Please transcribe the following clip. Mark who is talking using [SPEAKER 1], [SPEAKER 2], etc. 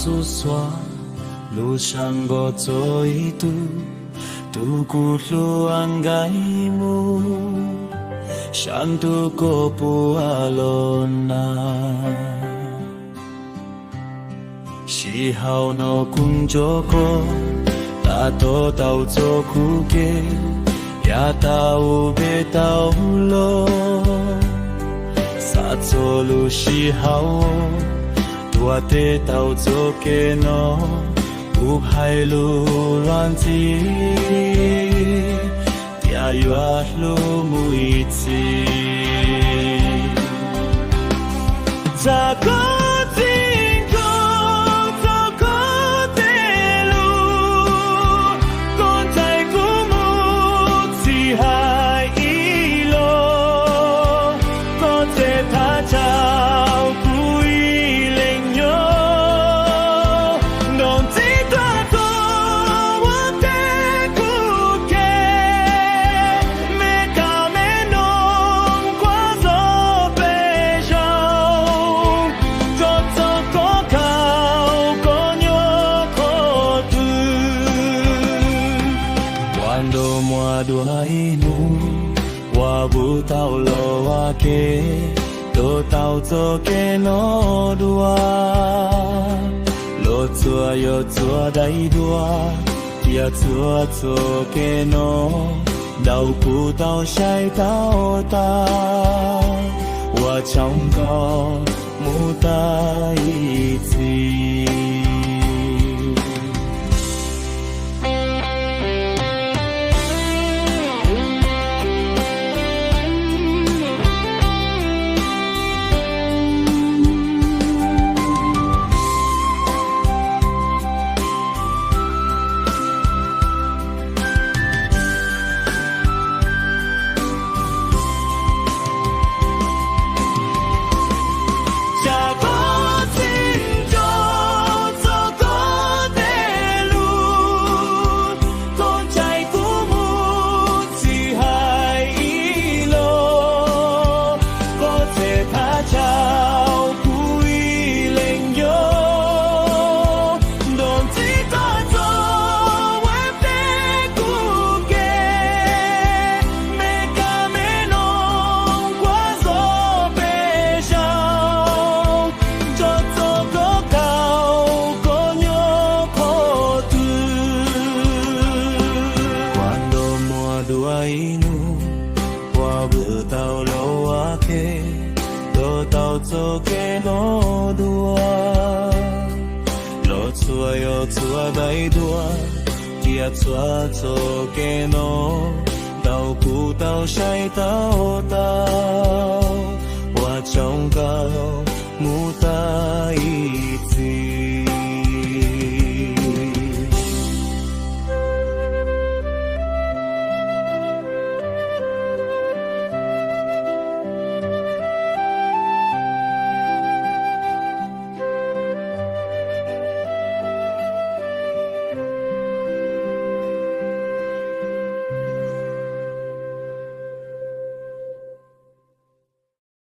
[SPEAKER 1] 诉说，路上我做一度，度过路安盖木，想度过不阿罗那。喜好no kun joko, tato tau zoku ke, ya tau be tau lo. Sa lu喜好。我的道做给侬，不害路乱子，呀月路木一次，咋个？tao lo ake do tao zo ke no dua lo chua yo chua dai dua tia chua zo ke no đau ku tao sai tao ta wa trong có mu ta chi chua cho ke no đau ku tao sai tao tao wa trong cao mu ta chi